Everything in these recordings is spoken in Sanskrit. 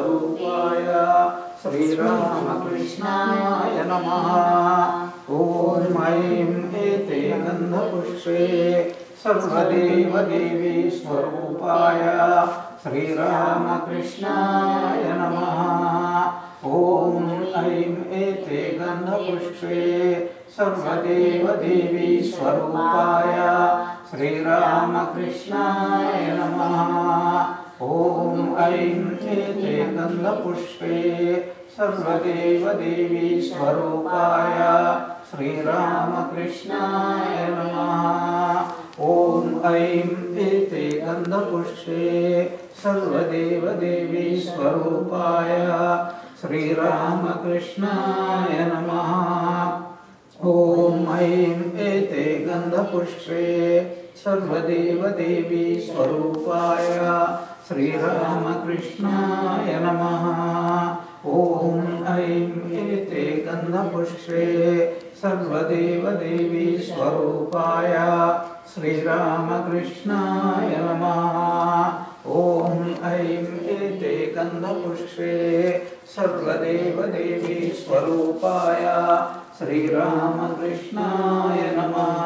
स्वरूपाय श्रीरामकृष्णाय नमः। ॐ ऐं एते गन्धपुष्पे सर्वदेवदेवी स्वरूपाय श्रीरामकृष्णाय नमः। ॐ ऐं एते गन्धपुष्पे सर्वदेवदेवी स्वरूपाय श्रीरामकृष्णाय नमः। ॐ ऐं एते गन्धपुष्पे सर्वदेवदेवी स्वरूपाय श्रीरामकृष्णाय नमः। ॐ ऐं एते गन्धपुष्पे सर्वदेवदेवी स्वरूपाय श्रीरामकृष्णाय नमः। ॐ ऐं एते गन्धपुष्पे सर्वदेवदेवी स्वरूपाय श्रीरामकृष्णाय नमः। ॐ ऐं एते गन्धपुष्पे सर्वदेवदेवी स्वरूपाय श्रीरामकृष्णाय नमः। ॐ ऐं एते गन्धपुष्पे सर्वदेवदेवी स्वरूपाय श्रीरामकृष्णाय नमः।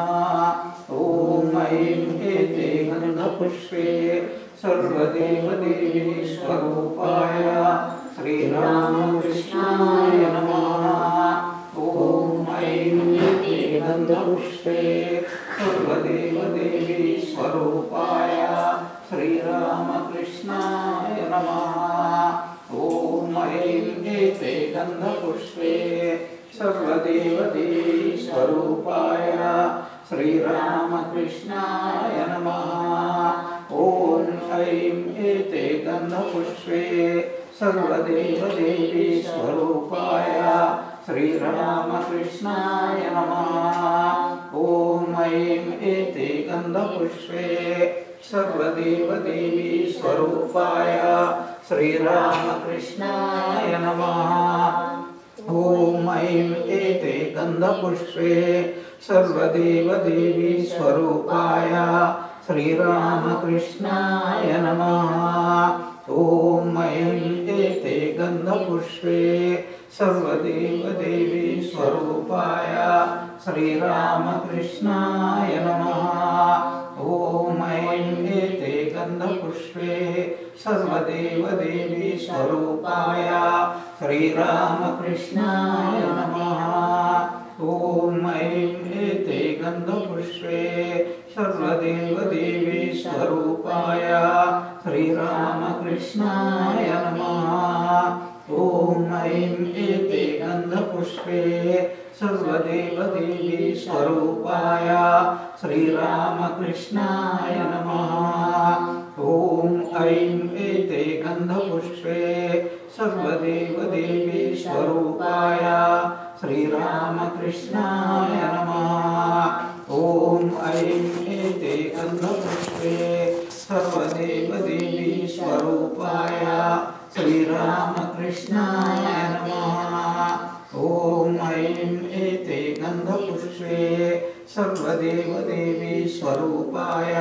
ॐ ऐं एते गन्धपुष्पे सर्वदेवदेवी स्वरूपाय श्रीरामकृष्णाय नमः। ॐ ऐं एते गन्धपुष्पे सर्वदेवदेवी स्वरूपाय श्रीरामकृष्णाय नमः। ॐ ऐं एते गन्धपुष्पे सर्वदेवदेवी स्वरूपाय श्रीरामकृष्णाय नमः। ॐ ऐं एते गन्धपुष्पे सर्वदेवदेवी स्वरूपाय श्रीरामकृष्णाय नमः। ॐ ऐं एते गन्धपुष्पे सर्वदेवदेवी स्वरूपाय श्रीरामकृष्णाय नमः। ॐ ऐं एते गन्धपुष्पे सर्वदेवदेवी स्वरूपाय श्रीरामकृष्णाय नमः। ॐ ऐं एते गन्धपुष्पे सर्वदेवदेवी स्वरूपाय श्रीरामकृष्णाय नमः। ॐ ऐं एते गन्धपुष्पे सर्वदेवदेवी स्वरूपाय श्रीरामकृष्णाय नमः। ॐ ऐं एते गन्धपुष्पे सर्वदेवदेवी स्वरूपाय श्रीरामकृष्णाय नमः। ॐ ऐं एते गन्धपुष्पे सर्वदेवदेवी स्वरूपाय श्रीरामकृष्णाय नमः। ॐ ऐं एते गन्धपुष्पे सर्वदेवदेवी स्वरूपाय श्रीरामकृष्णाय नमः। ॐ ऐं एते गन्धपुष्पे सर्वदेवदेवी स्वरूपाय श्रीरामकृष्णाय नमः। ॐ ऐं एते गन्धपुष्पे सर्वदेवदेवी स्वरूपाय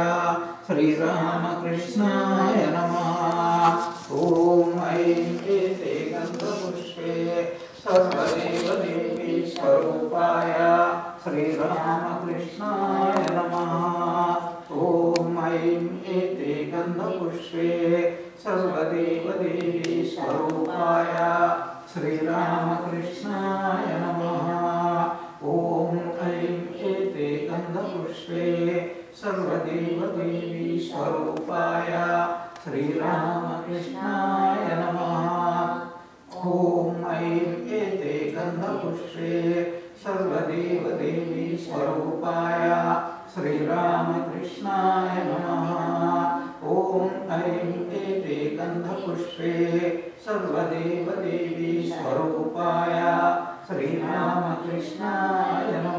श्रीरामकृष्णाय नमः। ॐ ऐं एते गन्धपुष्पे सर्वदेवदेवी स्वरूपाय श्रीरामकृष्णाय नमः। ॐ ऐं एते गन्धपुष्पे सर्वदेवदेवी स्वरूपाय श्रीरामकृष्णाय नमः। ॐ ऐं एते गन्धपुष्पे सर्वदेवदेवी स्वरूपाय श्रीरामकृष्णाय नमः। ॐ ऐं एते गन्धपुष्पे सर्वदेवदेवी स्वरूपाय श्रीरामकृष्णाय नमः। ॐ ऐं एते गन्धपुष्पे सर्वदेवदेवी स्वरूपाय श्रीरामकृष्णाय नमः।